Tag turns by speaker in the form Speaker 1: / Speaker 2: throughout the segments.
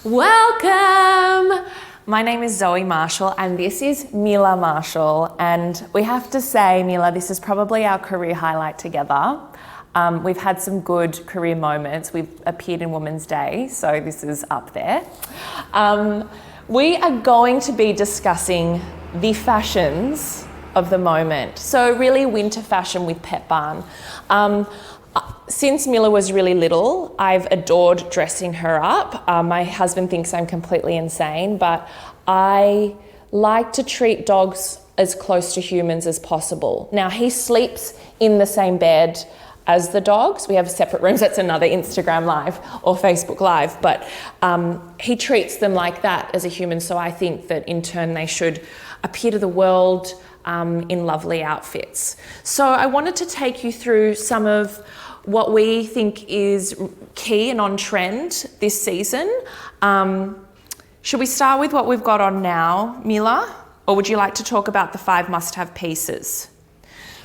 Speaker 1: Welcome! My name is Zoe Marshall and this is Mila Marshall, and we have to say, Mila, this is probably our career highlight together. We've had some good career moments. We've appeared in Women's Day, so this is up there. We are going to be discussing the fashions of the moment. So really winter fashion with Pet Barn. Since Mila was really little, I've adored dressing her up. My husband thinks I'm completely insane, but I like to treat dogs as close to humans as possible. Now, he sleeps in the same bed as the dogs. We have separate rooms. That's another Instagram Live or Facebook Live, but he treats them like that as a human. So I think that in turn they should appear to the world in lovely outfits. So I wanted to take you through some of what we think is key and on trend this season. Should we start with what we've got on now, Mila? Or would you like to talk about the 5 must-have pieces?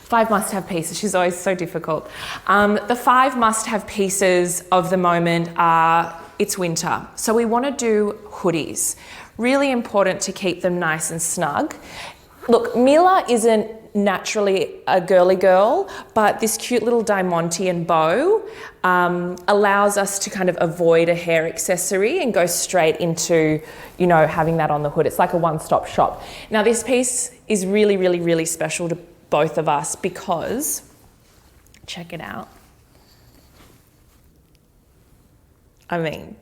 Speaker 1: 5 must-have pieces, she's always so difficult. The 5 must-have pieces of the moment are, it's winter. So we want to do hoodies. Really important to keep them nice and snug. Look, Mila isn't naturally a girly girl, but this cute little Diamantean bow allows us to kind of avoid a hair accessory and go straight into, you know, having that on the hood. It's like a one-stop shop. Now, this piece is really, really, really special to both of us because, check it out. I mean,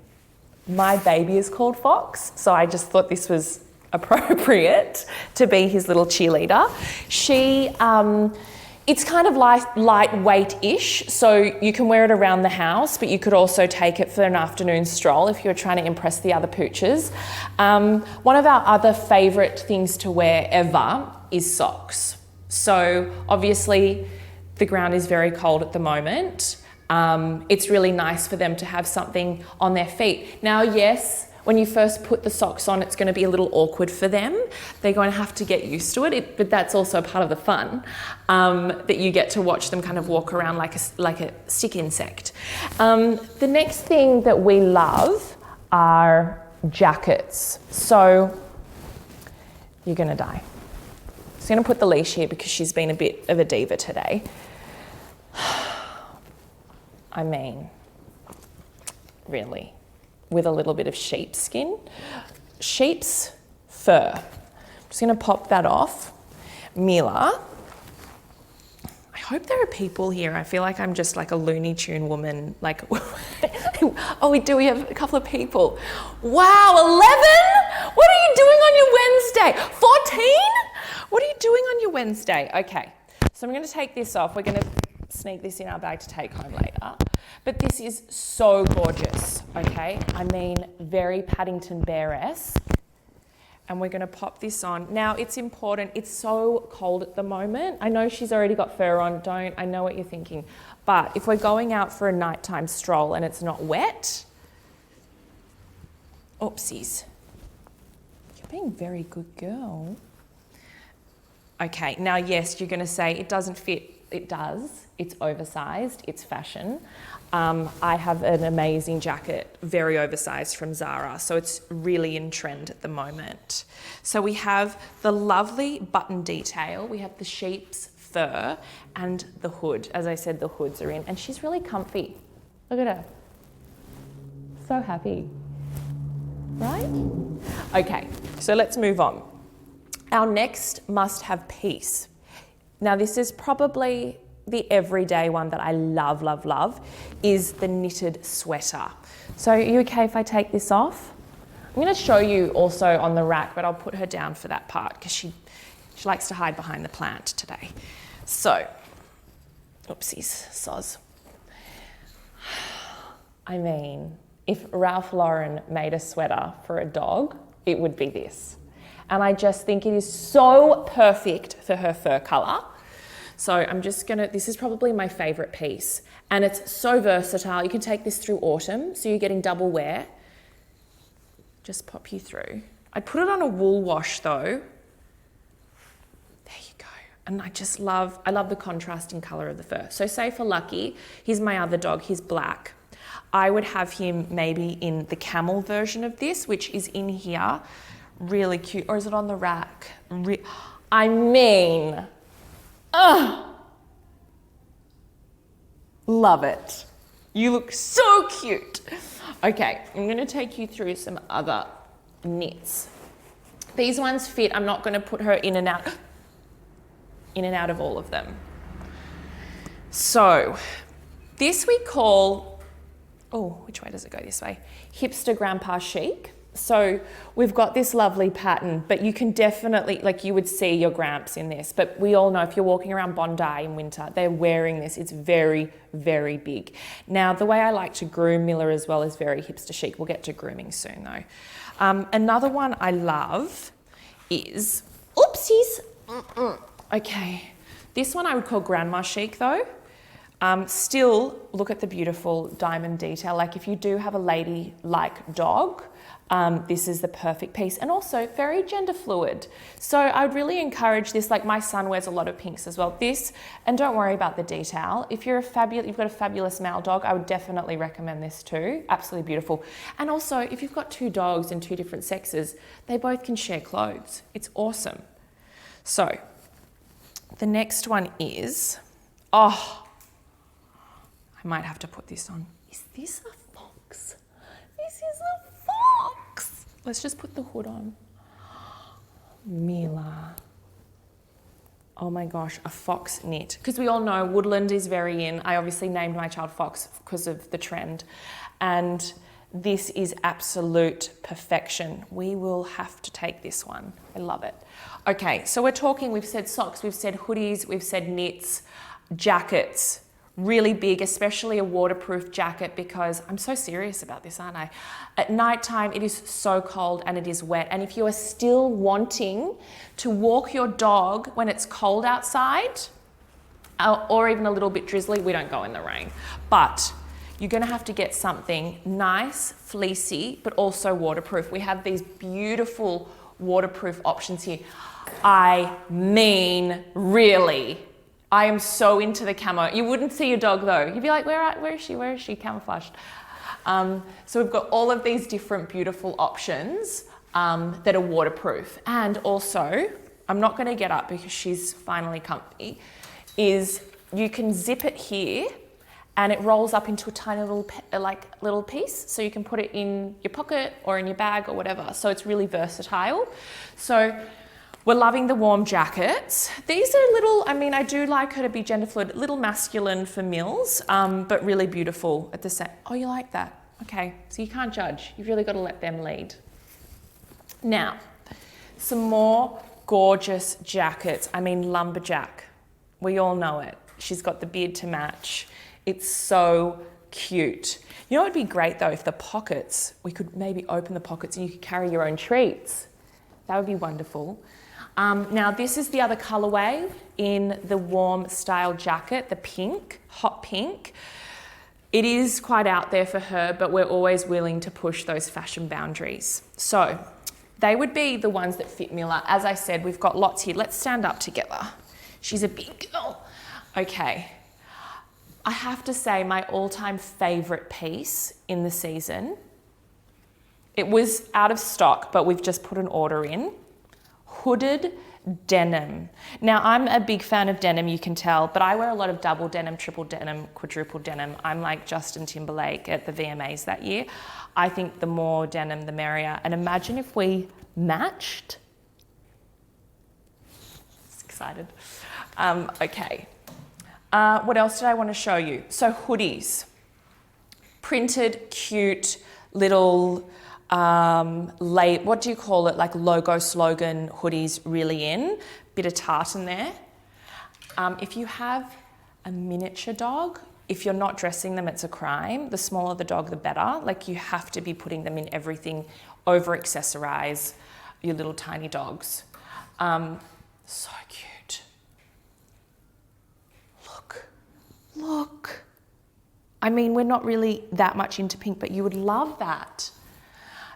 Speaker 1: my baby is called Fox, so I just thought this was appropriate to be his little cheerleader. It's kind of lightweight-ish, so you can wear it around the house, but you could also take it for an afternoon stroll if you're trying to impress the other pooches. One of our other favourite things to wear ever is socks. So obviously the ground is very cold at the moment. It's really nice for them to have something on their feet. Now, yes, when you first put the socks on, it's going to be a little awkward for them. They're going to have to get used to it, but that's also part of the fun, that you get to watch them kind of walk around like a stick insect. The next thing that we love are jackets. So you're going to die. I'm just going to put the leash here because she's been a bit of a diva today. I mean, really. With a little bit of sheepskin. Sheep's fur. I'm just going to pop that off. Mila, I hope there are people here. I feel like I'm just like a Looney Tune woman. Like, oh, we have a couple of people. Wow, 11? What are you doing on your Wednesday? 14? What are you doing on your Wednesday? Okay, so I'm going to take this off. We're going to sneak this in our bag to take home later. But this is so gorgeous, okay? I mean, very Paddington Bear-esque. And we're gonna pop this on. Now, it's important, it's so cold at the moment. I know she's already got fur on, I know what you're thinking. But if we're going out for a nighttime stroll and it's not wet, oopsies. You're being a very good girl. Okay, now yes, you're gonna say it doesn't fit. It does, it's oversized, it's fashion. I have an amazing jacket, very oversized from Zara, so it's really in trend at the moment. So we have the lovely button detail, we have the sheep's fur and the hood. As I said, the hoods are in, and she's really comfy. Look at her. So happy, right? Okay, so let's move on. Our next must-have piece. Now, this is probably the everyday one that I love, love, love, is the knitted sweater. So are you okay if I take this off? I'm going to show you also on the rack, but I'll put her down for that part because she likes to hide behind the plant today. So, oopsies, soz. I mean, if Ralph Lauren made a sweater for a dog, it would be this. And I just think it is so perfect for her fur colour. So I'm just gonna, this is probably my favorite piece, and it's so versatile. You can take this through autumn, so you're getting double wear. Just pop you through. I'd put it on a wool wash though. There you go. And I love the contrasting colour of the fur. So say for Lucky, here's my other dog, he's black. I would have him maybe in the camel version of this, which is in here. Really cute. Or is it on the rack? I mean, love it. You look so cute. Okay, I'm gonna take you through some other knits. These ones fit. I'm not gonna put her in and out of all of them. So this we call, which way does it go? This way. Hipster grandpa chic. So we've got this lovely pattern, but you can definitely, like you would see your gramps in this, but we all know if you're walking around Bondi in winter, they're wearing this. It's very, very big. Now, the way I like to groom Mila as well is very hipster chic. We'll get to grooming soon though. Another one I love is, oopsies. Okay, this one I would call grandma chic though. Still look at the beautiful diamond detail. Like if you do have a lady-like dog, this is the perfect piece, and also very gender fluid. So I would really encourage this. Like my son wears a lot of pinks as well. This, and don't worry about the detail. If you've got a fabulous male dog, I would definitely recommend this too. Absolutely beautiful. And also, if you've got two dogs in two different sexes, they both can share clothes. It's awesome. So the next one is, I might have to put this on. Is this a fox? This is a fox. Let's just put the hood on. Mila. Oh my gosh, a fox knit. Because we all know woodland is very in. I obviously named my child Fox because of the trend. And this is absolute perfection. We will have to take this one. I love it. Okay, so we've said socks, we've said hoodies, we've said knits, jackets. Really big, especially a waterproof jacket, because I'm so serious about this, aren't I? At nighttime, it is so cold and it is wet. And if you are still wanting to walk your dog when it's cold outside, or even a little bit drizzly, we don't go in the rain. But you're gonna have to get something nice, fleecy, but also waterproof. We have these beautiful waterproof options here. I mean, really. I am so into the camo. You wouldn't see your dog though. You'd be like, where is she? Where is she? Camouflaged. So we've got all of these different beautiful options that are waterproof. And also, I'm not gonna get up because she's finally comfy, is you can zip it here and it rolls up into a tiny little piece. So you can put it in your pocket or in your bag or whatever. So it's really versatile. So we're loving the warm jackets. These are little, I do like her to be gender fluid, little masculine for Mills, but really beautiful at the same. Oh, you like that? Okay, so you can't judge. You've really got to let them lead. Now, some more gorgeous jackets. Lumberjack. We all know it. She's got the beard to match. It's so cute. You know what would be great though, if the pockets, we could maybe open the pockets and you could carry your own treats. That would be wonderful. Now this is the other colorway in the warm style jacket, the pink, hot pink. It is quite out there for her, but we're always willing to push those fashion boundaries. So they would be the ones that fit Mila. As I said, we've got lots here. Let's stand up together. She's a big girl. Okay. I have to say my all-time favorite piece in the season, it was out of stock, but we've just put an order in. Hooded denim. Now I'm a big fan of denim, you can tell, but I wear a lot of double denim, triple denim, quadruple denim. I'm like Justin Timberlake at the VMAs that year. I think the more denim, the merrier. And imagine if we matched. Excited. Okay. What else did I want to show you? So hoodies. Printed, cute, little, what do you call it? Like logo, slogan hoodies really in. Bit of tartan there. If you have a miniature dog, if you're not dressing them, it's a crime. The smaller the dog, the better. Like you have to be putting them in everything, over accessorize your little tiny dogs. So cute. Look. We're not really that much into pink, but you would love that.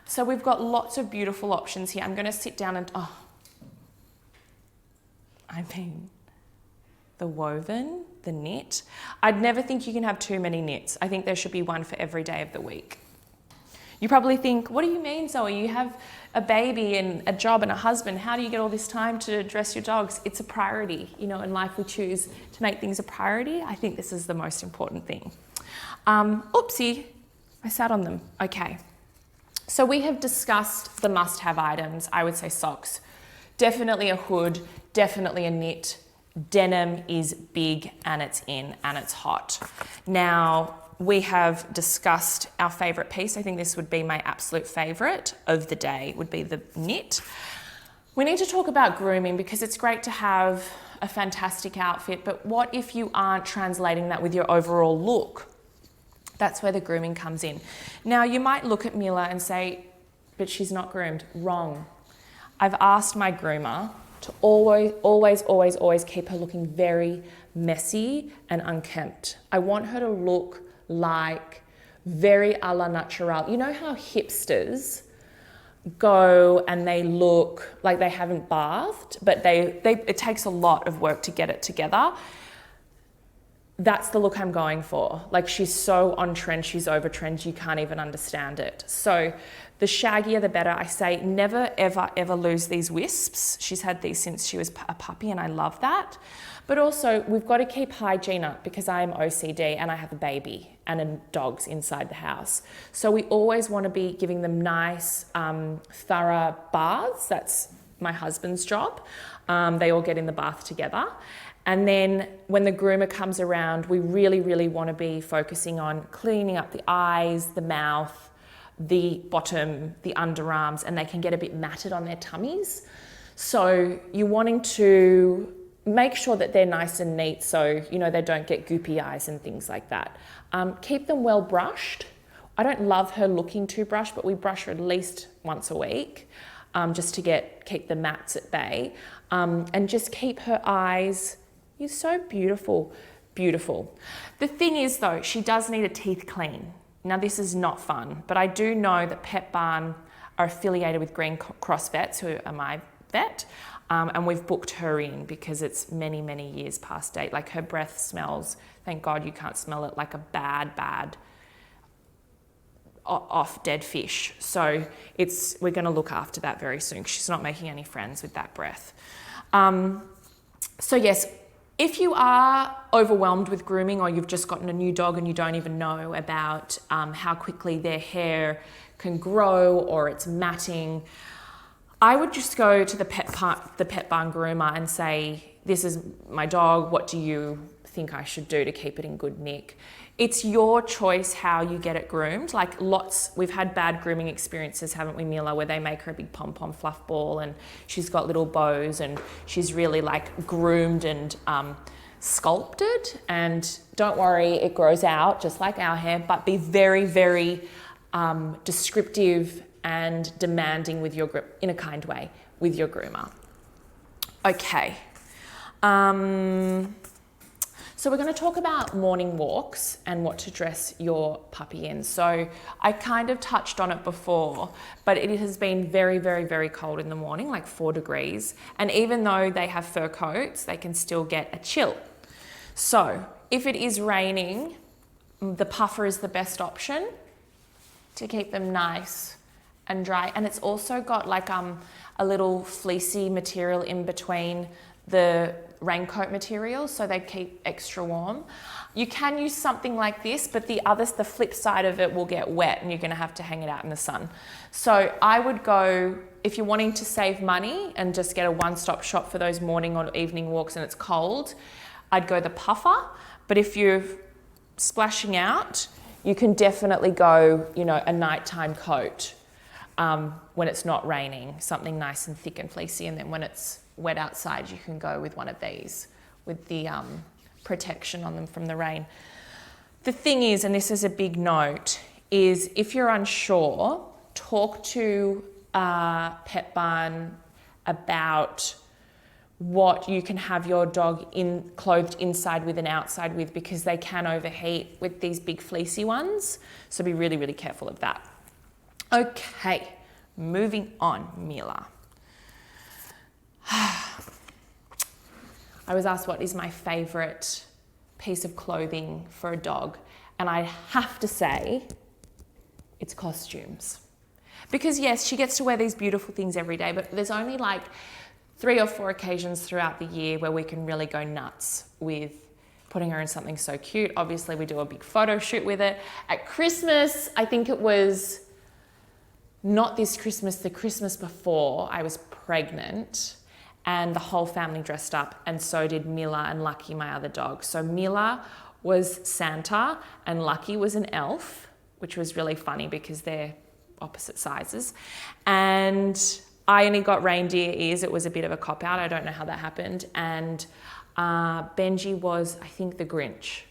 Speaker 1: So we've got lots of beautiful options here. I'm going to sit down and, the woven, the knit. I'd never think you can have too many knits. I think there should be one for every day of the week. You probably think, what do you mean, Zoe? You have a baby and a job and a husband. How do you get all this time to dress your dogs? It's a priority. You know, in life we choose to make things a priority. I think this is the most important thing. Oopsie, I sat on them. Okay. So we have discussed the must-have items. I would say socks. Definitely a hood, definitely a knit. Denim is big and it's in and it's hot. Now, we have discussed our favorite piece. I think this would be my absolute favorite of the day, would be the knit. We need to talk about grooming because it's great to have a fantastic outfit, but what if you aren't translating that with your overall look? That's where the grooming comes in. Now, you might look at Mila and say, but she's not groomed. Wrong. I've asked my groomer to always keep her looking very messy and unkempt. I want her to look like very a la natural. You know how hipsters go and they look like they haven't bathed, but it takes a lot of work to get it together. That's the look I'm going for. Like, she's so on trend, she's over trend, you can't even understand it. So the shaggier the better. I say never, ever lose these wisps. She's had these since she was a puppy and I love that. But also we've got to keep hygiene up because I am OCD and I have a baby and dogs inside the house. So we always want to be giving them nice, thorough baths. That's my husband's job. They all get in the bath together. And then when the groomer comes around, we really want to be focusing on cleaning up the eyes, the mouth, the bottom, the underarms, and they can get a bit matted on their tummies. So you're wanting to make sure that they're nice and neat so, you know, they don't get goopy eyes and things like that. Keep them well brushed. I don't love her looking too brushed, but we brush her at least once a week just to keep the mats at bay. And just keep her eyes. You're so beautiful, beautiful. The thing is though, she does need a teeth clean. Now this is not fun, but I do know that Pet Barn are affiliated with Green Cross Vets, who are my vet, and we've booked her in because it's many years past date. Like, her breath smells, thank God you can't smell it, like a bad off dead fish. So we're gonna look after that very soon. She's not making any friends with that breath. So yes, if you are overwhelmed with grooming or you've just gotten a new dog and you don't even know about how quickly their hair can grow or it's matting, I would just go to the Pet Barn groomer and say, this is my dog, what do you think I should do to keep it in good nick? It's your choice how you get it groomed. Like, we've had bad grooming experiences, haven't we, Mila, where they make her a big pom-pom fluff ball and she's got little bows and she's really like groomed and sculpted. And don't worry, it grows out just like our hair, but be very descriptive and demanding with your in a kind way with your groomer. Okay. So we're going to talk about morning walks and what to dress your puppy in. So I kind of touched on it before, but it has been very cold in the morning, like 4 degrees. And even though they have fur coats, they can still get a chill. So if it is raining, the puffer is the best option to keep them nice and dry. And it's also got like a little fleecy material in between the raincoat material, so they keep extra warm. You can use something like this, but the flip side of it will get wet and you're gonna have to hang it out in the sun. So I would go, if you're wanting to save money and just get a one-stop shop for those morning or evening walks and it's cold, I'd go the puffer. But if you're splashing out, you can definitely go, you know, a nighttime coat when it's not raining, something nice and thick and fleecy, and then when it's wet outside, you can go with one of these with the protection on them from the rain. The thing is, and this is a big note, is if you're unsure, talk to Pet Barn about what you can have your dog clothed inside with and outside with, because they can overheat with these big fleecy ones. So be really careful of that. Okay, moving on, Mila. I was asked what is my favorite piece of clothing for a dog, and I have to say it's costumes. Because yes, she gets to wear these beautiful things every day, but there's only like 3 or 4 occasions throughout the year where we can really go nuts with putting her in something so cute. Obviously, we do a big photo shoot with it. At Christmas, I think it was not this Christmas, the Christmas before, I was pregnant and the whole family dressed up, and so did Mila and Lucky, my other dog. So Mila was Santa and Lucky was an elf, which was really funny because they're opposite sizes. And I only got reindeer ears. It was a bit of a cop-out. I don't know how that happened. And Benji was, I think, the Grinch.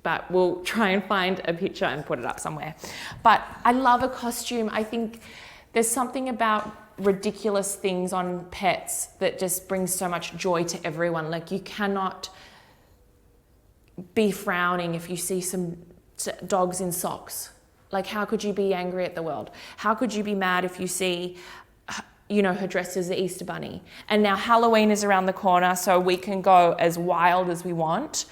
Speaker 1: But we'll try and find a picture and put it up somewhere. But I love a costume. I think there's something about ridiculous things on pets that just brings so much joy to everyone. Like, you cannot be frowning if you see some dogs in socks. Like, how could you be angry at the world? How could you be mad if you see, her dressed as the Easter Bunny? And now Halloween is around the corner, so we can go as wild as we want.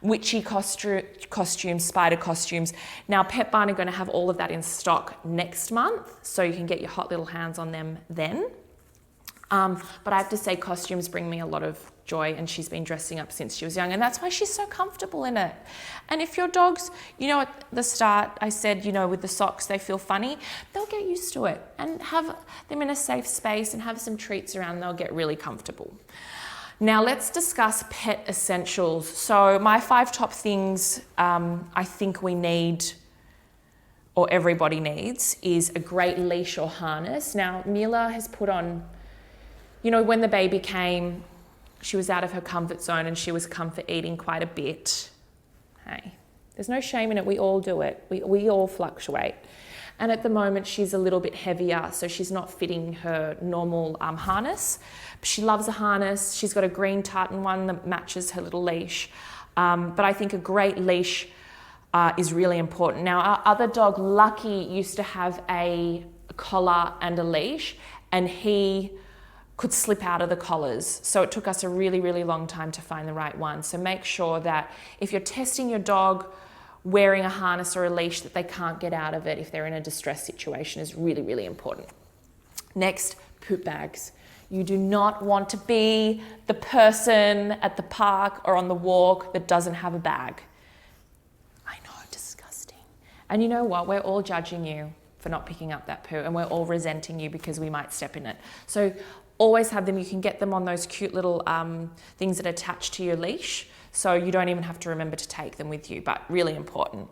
Speaker 1: Witchy costumes, spider costumes. Now, Pet Barn are going to have all of that in stock next month, so you can get your hot little hands on them then. But I have to say, costumes bring me a lot of joy, and she's been dressing up since she was young, and that's why she's so comfortable in it. And if your dogs, at the start I said, with the socks they feel funny, they'll get used to it and have them in a safe space and have some treats around, they'll get really comfortable. Now let's discuss pet essentials. So my 5 top things I think we need, or everybody needs, is a great leash or harness. Now Mila has put on, when the baby came, she was out of her comfort zone and she was comfort eating quite a bit. Hey, there's no shame in it. We all do it. We all fluctuate. And at the moment, she's a little bit heavier, so she's not fitting her normal harness. But she loves a harness. She's got a green tartan one that matches her little leash. But I think a great leash is really important. Now, our other dog, Lucky, used to have a collar and a leash, and he could slip out of the collars. So it took us a really, really long time to find the right one. So make sure that if you're testing your dog, wearing a harness or a leash, that they can't get out of it if they're in a distress situation is really, really important. Next, poop bags. You do not want to be the person at the park or on the walk that doesn't have a bag. I know, disgusting. And you know what? We're all judging you for not picking up that poo, and we're all resenting you because we might step in it. So always have them. You can get them on those cute little things that attach to your leash, so you don't even have to remember to take them with you, but really important.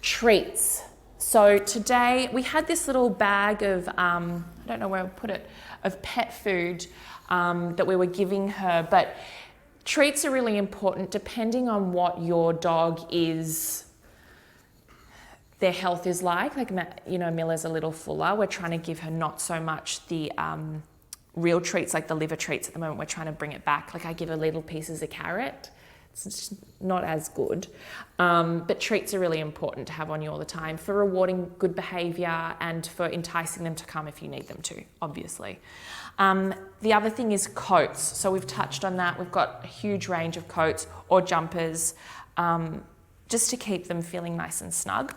Speaker 1: Treats. So today we had this little bag of, I don't know where I put it, of pet food that we were giving her, but treats are really important depending on what your dog is, their health is like. Like, Mila's a little fuller. We're trying to give her not so much the real treats, like the liver treats at the moment. We're trying to bring it back. Like, I give her little pieces of carrot. It's just not as good. But treats are really important to have on you all the time for rewarding good behavior and for enticing them to come if you need them to, obviously. The other thing is coats. So we've touched on that. We've got a huge range of coats or jumpers just to keep them feeling nice and snug.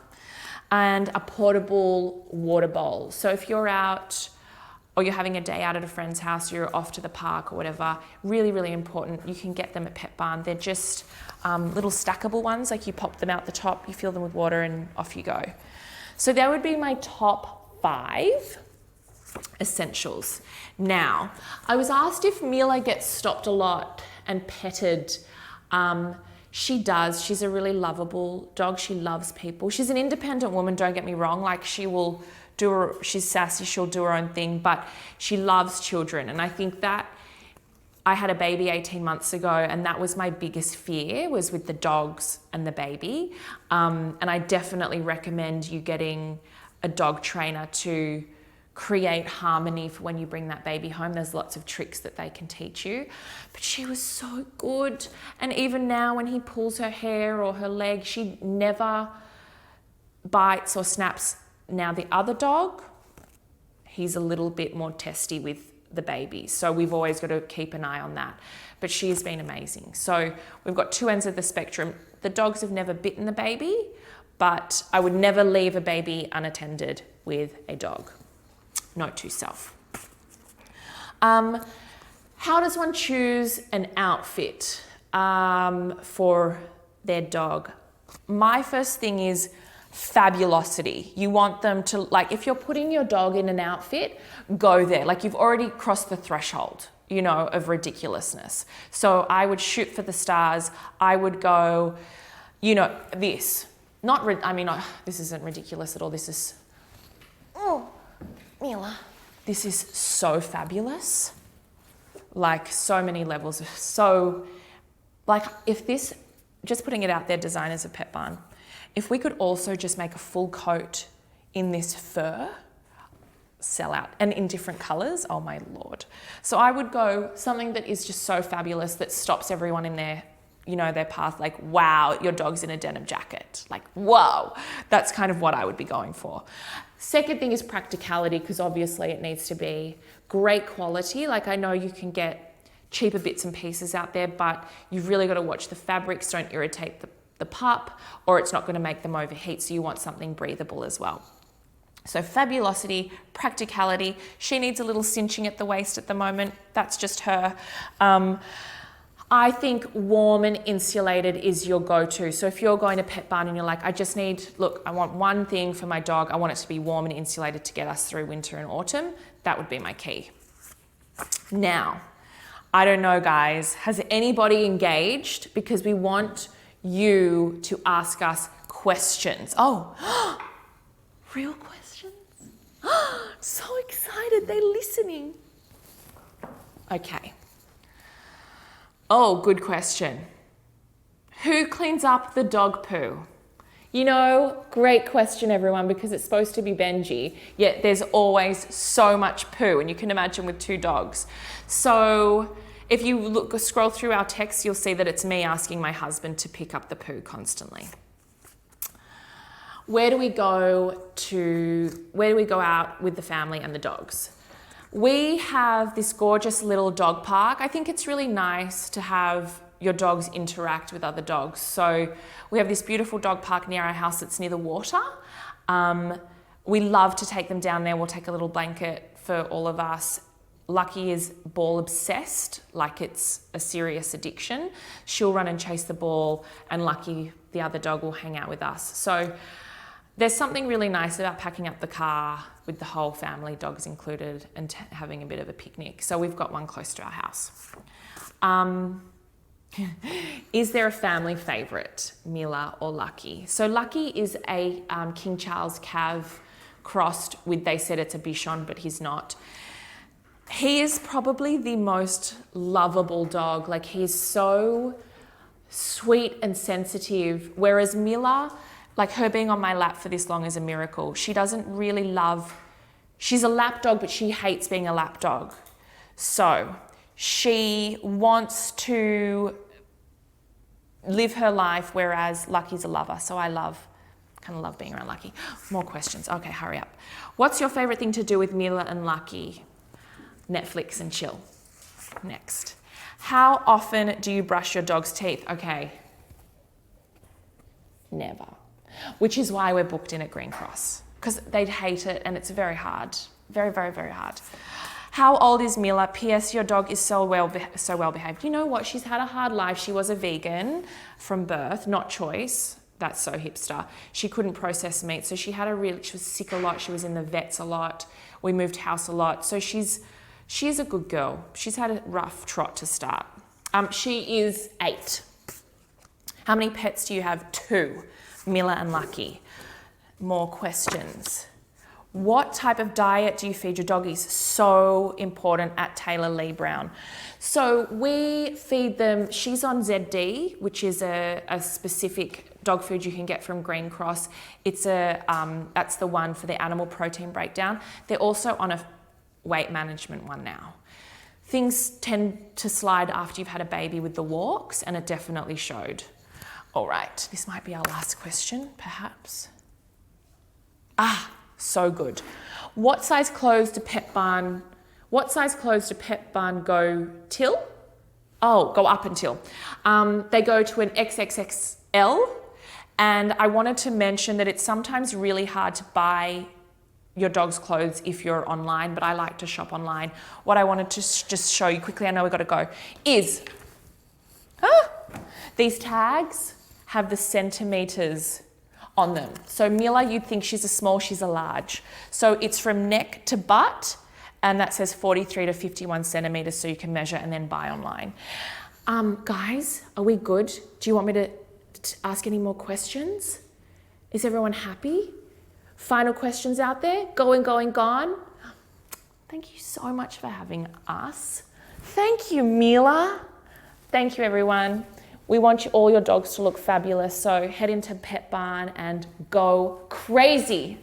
Speaker 1: And a portable water bowl. So if you're out or you're having a day out at a friend's house, you're off to the park or whatever, really, really important. You can get them at Pet Barn. They're just little stackable ones, like you pop them out the top, you fill them with water and off you go. So that would be my top 5 essentials. Now, I was asked if Mila gets stopped a lot and petted. She does. She's a really lovable dog. She loves people. She's an independent woman, don't get me wrong. Like, she's sassy, she'll do her own thing, but she loves children. And I think that I had a baby 18 months ago, and that was my biggest fear, was with the dogs and the baby. And I definitely recommend you getting a dog trainer to create harmony for when you bring that baby home. There's lots of tricks that they can teach you. But she was so good. And even now when he pulls her hair or her leg, she never bites or snaps. Now the other dog, he's a little bit more testy with the baby. So we've always got to keep an eye on that. But she's been amazing. So we've got two ends of the spectrum. The dogs have never bitten the baby, but I would never leave a baby unattended with a dog. Note to self. How does one choose an outfit for their dog? My first thing is fabulosity. You want them to, like, if you're putting your dog in an outfit, go there. Like, you've already crossed the threshold, you know, of ridiculousness. So I would shoot for the stars. I would go, you know, this. This isn't ridiculous at all. This is, oh, Mila. This is so fabulous. Like, so many levels. So, like, if this, just putting it out there, designers of Pet Barn, if we could also just make a full coat in this fur, sell out, and in different colors, oh my Lord. So I would go something that is just so fabulous that stops everyone in their, you know, their path, like, wow, your dog's in a denim jacket. Like, whoa, that's kind of what I would be going for. Second thing is practicality, because obviously it needs to be great quality. Like, I know you can get cheaper bits and pieces out there, but you've really got to watch the fabrics, don't irritate the pup, or it's not going to make them overheat. So you want something breathable as well. So fabulosity, practicality. She needs a little cinching at the waist at the moment. That's just her. I think warm and insulated is your go-to. So if you're going to Pet Barn and you're like, I want one thing for my dog. I want it to be warm and insulated to get us through winter and autumn. That would be my key. Now, I don't know, guys, has anybody engaged? Because we want you to ask us questions. Oh, real questions? So excited, they're listening. Okay. Oh, good question. Who cleans up the dog poo? You know, great question, everyone, because it's supposed to be Benji, yet there's always so much poo, and you can imagine with two dogs. So if you scroll through our texts, you'll see that it's me asking my husband to pick up the poo constantly. Where do we go out with the family and the dogs? We have this gorgeous little dog park. I think it's really nice to have your dogs interact with other dogs. So we have this beautiful dog park near our house that's near the water. We love to take them down there. We'll take a little blanket for all of us. Lucky is ball obsessed, like it's a serious addiction. She'll run and chase the ball, and Lucky, the other dog, will hang out with us. So there's something really nice about packing up the car with the whole family, dogs included, and having a bit of a picnic. So we've got one close to our house. Is there a family favourite, Mila or Lucky? So Lucky is a King Charles Cav crossed with, they said it's a Bichon, but he's not. He is probably the most lovable dog. Like, he's so sweet and sensitive, whereas Mila, like, her being on my lap for this long is a miracle. She doesn't really she's a lap dog, but she hates being a lap dog. So she wants to live her life, whereas Lucky's a lover. So I kind of love being around Lucky. More questions. Okay, hurry up. What's your favorite thing to do with Mila and Lucky? Netflix and chill. Next. How often do you brush your dog's teeth? Okay. Never. Which is why we're booked in at Green Cross, because they'd hate it and it's very hard. Very, very, very hard. How old is Mila? P.S. Your dog is so well behaved. You know what? She's had a hard life. She was a vegan from birth, not choice. That's so hipster. She couldn't process meat, so she was sick a lot. She was in the vets a lot. We moved house a lot. So she's a good girl. She's had a rough trot to start. She is 8. How many pets do you have? 2. Mila and Lucky. More questions. What type of diet do you feed your doggies? So important at Taylor Lee Brown. So we feed them, she's on ZD, which is a specific dog food you can get from Green Cross. It's that's the one for the animal protein breakdown. They're also on a weight management one now. Things tend to slide after you've had a baby with the walks, and it definitely showed. All right, this might be our last question, perhaps. So good. What size clothes do Pet Barn What size clothes do Pet Barn go till? Oh, go up until. They go to an XXXL. And I wanted to mention that it's sometimes really hard to buy your dog's clothes if you're online, but I like to shop online. What I wanted to just show you quickly, I know we've got to go, is these tags have the centimeters on them. So Mila, you'd think she's a small, she's a large. So it's from neck to butt, and that says 43 to 51 centimeters, so you can measure and then buy online. Guys, are we good? Do you want me to ask any more questions? Is everyone happy? Final questions out there? Going, gone? Thank you so much for having us. Thank you, Mila. Thank you, everyone. We want all your dogs to look fabulous, so head into Pet Barn and go crazy.